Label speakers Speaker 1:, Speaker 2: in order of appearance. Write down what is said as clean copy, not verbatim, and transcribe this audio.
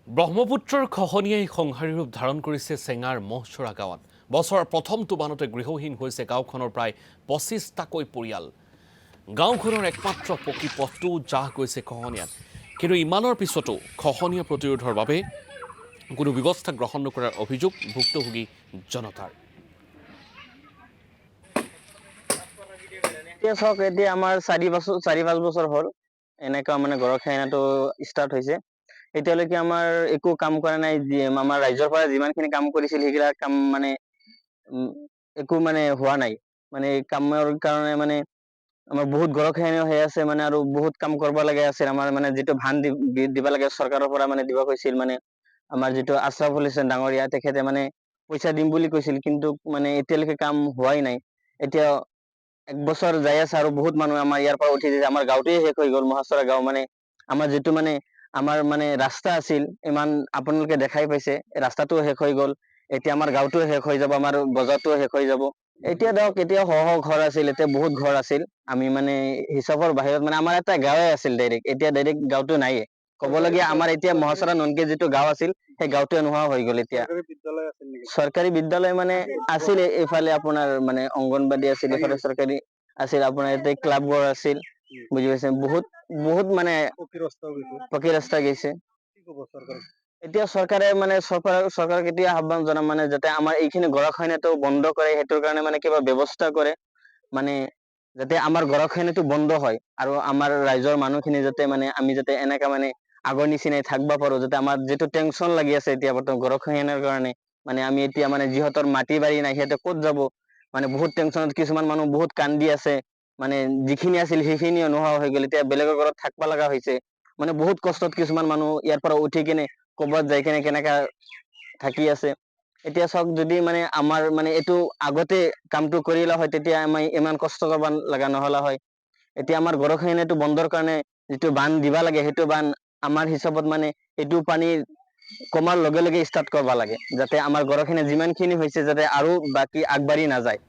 Speaker 1: ব্ৰহ্মপুত্ৰৰ খহনীয়াই সংহাৰী ৰূপ ধাৰণ কৰিছে চেঙাৰ মহচৰা গাঁৱত। বছৰৰ প্ৰথমটো বানতে গৃহহীন হৈছে গাঁওখনৰ প্ৰায় ২৫টাকৈ পৰিয়াল। গাঁওখনৰ একমাত্ৰ পকী পথটোও জাহ গৈছে খহনীয়াত। কিন্তু ইমানৰ পিছতো খহনীয়া প্ৰতিৰোধৰ বাবে কোনো ব্যৱস্থা গ্ৰহণ নকৰাৰ অভিযোগ ভুক্তভোগী জনতাৰ।
Speaker 2: এতিয়া চাওক, এতিয়া আমাৰ ৪-৫ বছৰ হ'ল এনেকুৱা মানে গৰাখহনীয়াটো ষ্টাৰ্ট হৈছে। এতিয়ালৈকে আমাৰ একো কাম কৰা নাই। আমাৰ ৰাইজৰ পৰা যিমানখিনি কাম কৰিছিল সেইবিলাক কাম মানে একো মানে হোৱা নাই। মানে কামৰ কাৰণে মানে আমাৰ বহুত গৰাখহনীয়া হৈ আছে মানে, আৰু বহুত কাম কৰিব লাগে আছিল। আমাৰ মানে যিটো ভান দিব লাগে চৰকাৰৰ পৰা মানে দিব কৈছিল। মানে আমাৰ যিটো আশ্ৰাফুল হোসেন ডাঙৰীয়া তেখেতে মানে পইচা দিম বুলি কৈছিল, কিন্তু মানে এতিয়ালৈকে কাম হোৱাই নাই। এতিয়া ১ বছৰ যাই আছে আৰু বহুত মানুহ আমাৰ ইয়াৰ পৰা উঠি দিছে। আমাৰ গাঁৱটোৱে শেষ হৈ গ'ল, মহাচৰা গাঁও। মানে আমাৰ যিটো মানে আমাৰ মানে ৰাস্তা আছিল, ইমান আপোনালোকে দেখাই পাইছে, ৰাস্তাটোও শেষ হৈ গ'ল। এতিয়া আমাৰ গাঁওটোও শেষ হৈ যাব, আমাৰ বজাৰটোও শেষ হৈ যাব। এতিয়া ধৰক, এতিয়া ঘৰ আছিল, এতিয়া বহুত ঘৰ আছিল। আমি মানে হিচাপৰ বাহিৰত মানে আমাৰ এটা গাঁৱে আছিল ডাইৰেক্ট, এতিয়া ডাইৰেক্ট গাঁওটো নাইয়ে। ক'বলগীয়া আমাৰ এতিয়া মহাচৰা ননকে যিটো গাঁও আছিল, সেই গাঁওটোৱে নোহোৱা হৈ গ'ল এতিয়া। চৰকাৰী বিদ্যালয় মানে আছিলে এইফালে, আপোনাৰ মানে অংগনবাদী আছিল, এইফালে চৰকাৰী আছিল, আপোনাৰ ইয়াতে ক্লাব ঘৰ আছিল, বুজি পাইছে। বহুত বহুত মানে পকী ৰাস্তা গৈছে। এতিয়া চৰকাৰে মানে চৰকাৰক এতিয়া আহ্বান জনাম মানে, যাতে আমাৰ এইখিনি গৰাখহনীয়াটো বন্ধ কৰে। সেইটোৰ কাৰণে মানে কিবা ব্যৱস্থা কৰে, মানে যাতে আমাৰ গৰাখহনীয়াটো বন্ধ হয়, আৰু আমাৰ ৰাইজৰ মানুহখিনি যাতে মানে আমি যাতে এনেকা মানে আগৰ নিচিনাই থাকিব পাৰো। যাতে আমাৰ যিটো টেনচন লাগি আছে এতিয়া বৰ্তমান গৰাখহনীয়াৰ কাৰণে, মানে আমি এতিয়া মানে যিহঁতৰ মাটি বাৰী নাই সিহঁতে ক'ত যাব, মানে বহুত টেনচনত কিছুমান মানুহ বহুত কান্দি আছে। মানে যিখিনি আছিল সেইখিনিও নোহোৱা হৈ গ'ল, এতিয়া বেলেগৰ ঘৰত থাকিব লগা হৈছে। মানে বহুত কষ্টত কিছুমান মানুহ ইয়াৰ পৰা উঠি কিনে ক'ৰবাত যাই কিনে কেনেকা থাকি আছে। এতিয়া চাওক, যদি মানে আমাৰ মানে এইটো আগতে কামটো কৰিলা হয়, তেতিয়া আমি ইমান কষ্ট কৰিব লগা নহলা হয়। এতিয়া আমাৰ গৰাখহনীয়াটো বন্ধৰ কাৰণে যিটো বান দিবা লাগে, সেইটো বান আমাৰ হিচাপত মানে এইটো পানী কমাৰ লগে লগে ষ্টাৰ্ট কৰিব লাগে, যাতে আমাৰ গৰাখহনীয়া যিমানখিনি হৈছে যাতে আৰু বাকী আগবাঢ়ি নাযায়।